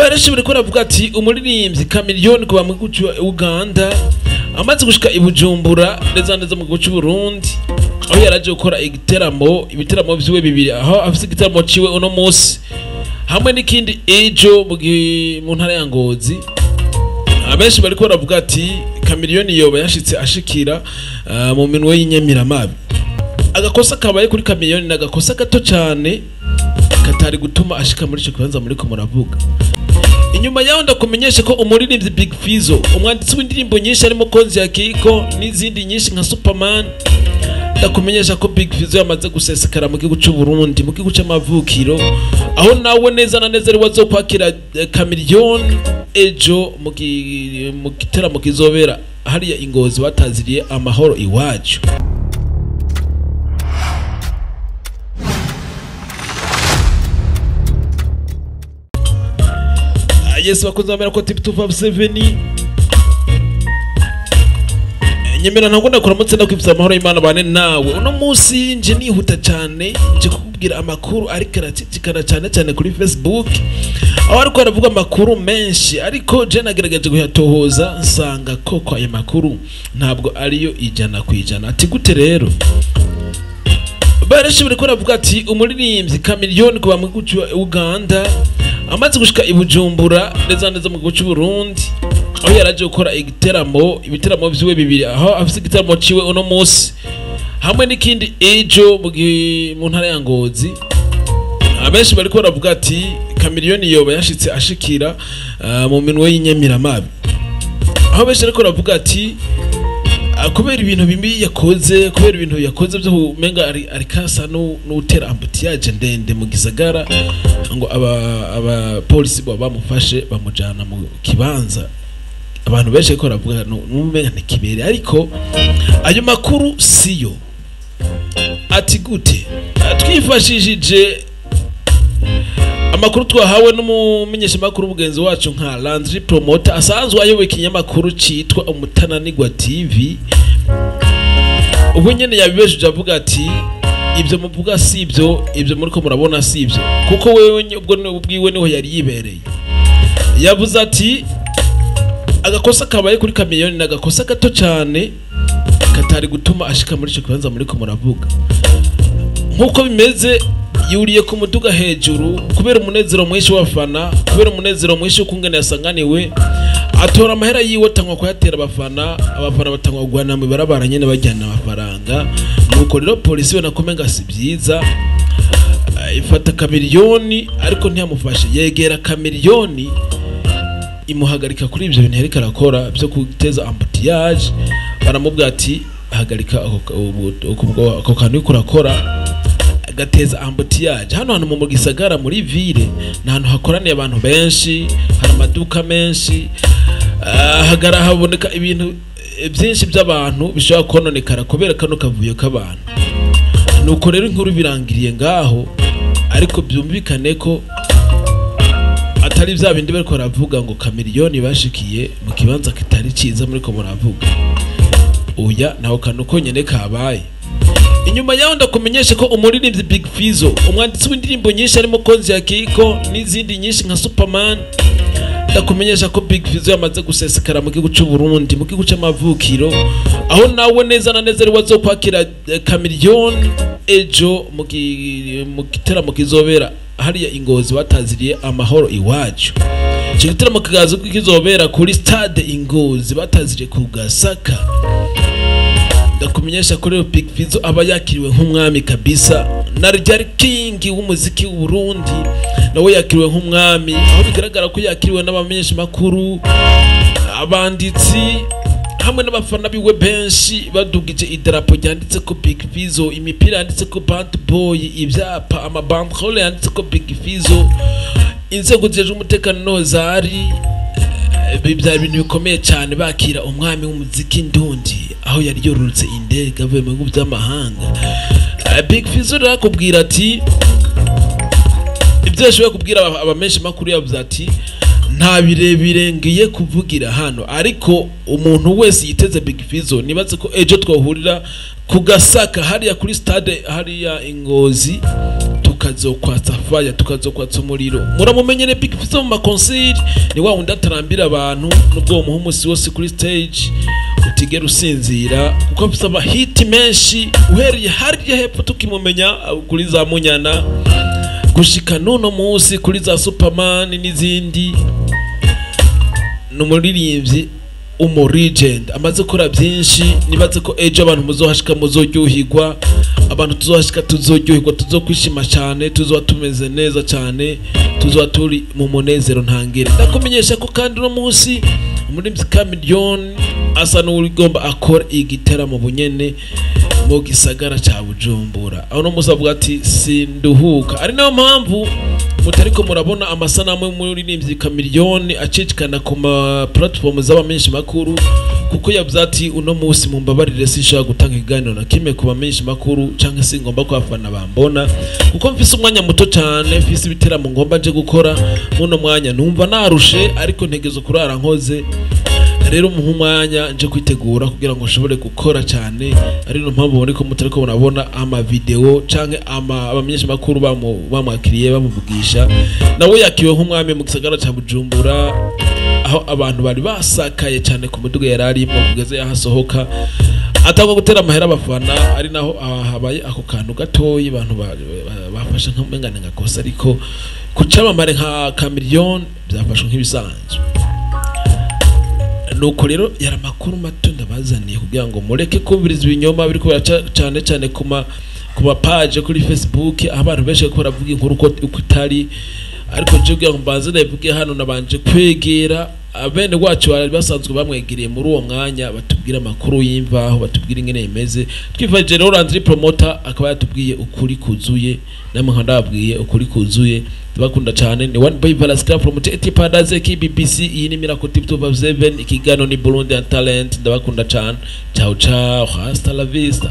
barashobora ko ravuga ati umuririmbyi Chameleone kuba mu gihugu cya Uganda amaze gushika i Bujumbura neza neza mu gihugu cy'u Burundi aho yaraje gukora ibiteramo vyiwe bibiri aho afise igiteramo ciwe uno munsi hamwe n'ikindi ejo mu ntara ya Ngozi. Abenshi bariko baravuga ati Chameleone yoba yashitse ashikira mu minwe y'inyemiramabi. Agakosa kabaye kuri Chameleone nagakosa gato cyane katari gutuma ashika muri ico kibanza muri ko muravuga. Inyuma yaho ndakumenyesha ko umuririmbyi Big Fizzo umwanditsi w'indirimbo nyinshi arimo Konzi ya Kiko n'izindi nyinshi nka Superman, ndakumenyesha ko Big Fizzo yamaze gusesekara mu gihugu cy'u Burundi mu gihugu cy'amavukiro aho nawe neza na neza ari wazokwakira Chameleone ejo mu giteramo kizobera hariya Ingozi bataziriye amahoro iwacu. Yes, wakunze bamera ko tip 257 nyemera ntabwo ndakuramutse ndakwifuza amahoro y'Imana bane nawe. Uno munsi nje nihuta cyane nje kukubwira amakuru ariko aratikana cyane kuri Facebook aho ariko aravuga amakuru menshi ariko je nagerageje kuyatohoza nsanga koko aya makuru ntabwo ariyo ijana kwijana. Ati gute rero? Barashobora ko ravuga ati umuririmbyi Chameleone kuba mu gihugu cya Uganda amaze gushika i Bujumbura neza neza mu gihugu cy'u Burundi aho yaraje gukora ibiteramo vyiwe bibiri aho afise igiteramo ciwe uno munsi hamwe n'ikindi ejo mu ntara ya Ngozi. Abenshi bariko baravuga ati Chameleone yoba yashitse ashikira mu minwe y'inyemiramabi aho benshi bariko baravuga ati kubera ibintu bimbi yakoze byo menga ari kasa n'utera ambutiyaje ndende mu gisagara ngo aba polisi bamufashe bamujana mu kibanza abantu benshi ko ravuga n'umenga nikibere ariko ayo makuru siyo. Ati gute? Twifashishije amakuru twahawe n'umumenyesha makuru mugenzi wacu nka Landry Promoter asanzwe ayoboye ikinyamakuru citwa Umutananirwa TV. Ubu nyene yabibejeje avuga ati ibyo muvuga sibyo, ibyo muri ko murabona sibyo kuko wewe ubwo ubwiwe niho yari yibereye. Yavuze ati agakosa kabaye kuri Chameleone nagakosa gato cyane katari gutuma ashika muri ico kibanza muri ko muravuga. Nkuko bimeze yuriye ku muduga hejuru kubera umunezero mwinshi w'abafana, kubera umunezero mwinshi ukungene yasanganiwe atora amahera yiwe tangwa kuyatera abafana batangwa kugwana mu barabara nyene bajyana amafaranga. Nuko rero polisi we nakomenga si byiza ifata Chameleone ariko ntiyamufashe yegera Chameleone imuhagarika kuri ibyo bintu yariko arakora byo guteza ambutiyaje. Baramubwira ati hagarika ako kantu kurakora gateza ambutiyaje. Hano mu gisagara muri ville nahantu hakoraniye abantu benshi, hari amaduka menshi, haboneka ibintu byinshi by'abantu bishobora kononekara kubera kano kavuyo k'abantu. Nuko rero inkuru birangiriye ngaho ariko byumvikane ko atari bya bindi bariko baravuga ngo Chameleone bashikiye mu kibanza kitari ciza muri ko muravuga. Oya naho kanu ko nyene kabaye. Inyuma yaho ndakumenyesha ko umuririmbyi Big Fizzo umwanditsi w'indirimbo nyinshi arimo Konzi ya Kiko n'izindi nyinshi nka Superman, ndakumenyesha ko Big Fizzo yamaze gusesekara mu gihugu cy'u Burundi mu gihugu cy'amavukiro aho nawe neza na neza ari wazokwakira Chameleone ejo mu giteramo kizobera hariya Ingozi bataziriye amahoro iwacu. Icyo giteramo kizobera kuri stade Ingozi bataziriye ku Gasaka. Ndakumenyesha ko rero Big Fizzo aba yakiriwe nk'umwami kabisa na Ryari King w'umuziki w'u Burundi nawe yakiriwe nk'umwami aho bigaragara ko yakiriwe n'abamenyesha makuru, abanditsi hamwe n'abafana biwe benshi badugije idarapo ryanditse ko Big Fizzo, imipira yanditse ko Bad Boy, ibyapa amabandrole yanditse ko Big Fizzo, inzego zijeje umutekano zari byari ibintu bikomeye cyane bakira umwami w'umuziki ndundi aho yari yorurutse indege avuye mu bihugu by'amahanga. Big Fizzo rakubwira ati ibyo yashoboye kubwira abamenyesha makuru yavuze ati nta birebire ngiye kuvugira hano ariko umuntu wese yiteze Big Fizzo nibaze ko ejo twahurira ku Gasaka hariya kuri stade hariya Ingozi tukazokwatsa fire tukazokwatsa umuriro muramumenyere Big Fizzo mu makonsili ni wa wundi atarambira abantu nubwo muha umusi wose kuri stage utigera usinzira kuko afise amahiti menshi uhereye hariya hepfo tukimumenya kuri za Munyana gushika nuno musi kuri za Superman n'izindi n'umuririmbyi legend amaze gukora byinshi nibaze ko ejo abantu muzohashika muzoryohirwa abantu tuzohashika tuzoryohirwa tuzokwishima cyane tuzoba tumeze neza cyane tuzoba turi mu munezero ntangere ndakumenyesha ko kandi no munsi umuririmbyi Chameleone asa n'urigomba akora igitera mu bunyene mu gisagara cya Bujumbura aho no musavuga ati sinduhuka ari nayo mpamvu mutariko murabona amasanamu y'umuririmbyi Chameleone acicikana ku ma platform z'abamenshi makuru kuko yavuze ati uno munsi mumbabarire sinshaka gutanga iganiro na kimwe ku bamenshi makuru canke singomba kwafana bambona kuko mfise umwanya muto cyane mfise ibiteramo ngomba nje gukora muno mwanya numva narushe ariko ntegezo kurara nkoze rero mu mwanya nje kwitegura kugira ngo nshobore gukora cyane ari no mpamvu muriko mutariko murabona ama video canke abamenyesha makuru bamwakiriye bamuvugisha nawe yakiwe nk'umwami mu gisagara cya Bujumbura aho abantu bari basakaye cyane ku muduga yararimo kugeze yahasohoka atako gutera amahera abafana ari naho habaye ako kantu gatoyi abantu bafashe nk'umengane ngakosa ariko kucamamare nka Chameleone byafashwe nk'ibisanzwe nuko rero yara makuru mato ndabazaniye kugira ngo mureke kumviriza ibinyoma biriko cyane cyane kuma page kuri Facebook abantu benshi ko baravuga inkuru ko utari ariko je kugira ngo mbanze ndavuge hano nabanje kwegera abene wacu bari basanzwe bamwegereye muri uwo mwanya batubwira makuru y'imvaho batubwira ingene imeze twifaje rero Landry Promoter akaba yatubwiye ukuri kuzuye namwe ndababwiye ukuri kuzuye bakunda cyane ni One Boy Valaska from Etipadaze KBBC iyi ni Miracle TV 7 ikigano ni Burundi Talent ndabakunda cyane ciao ciao hasta la vista.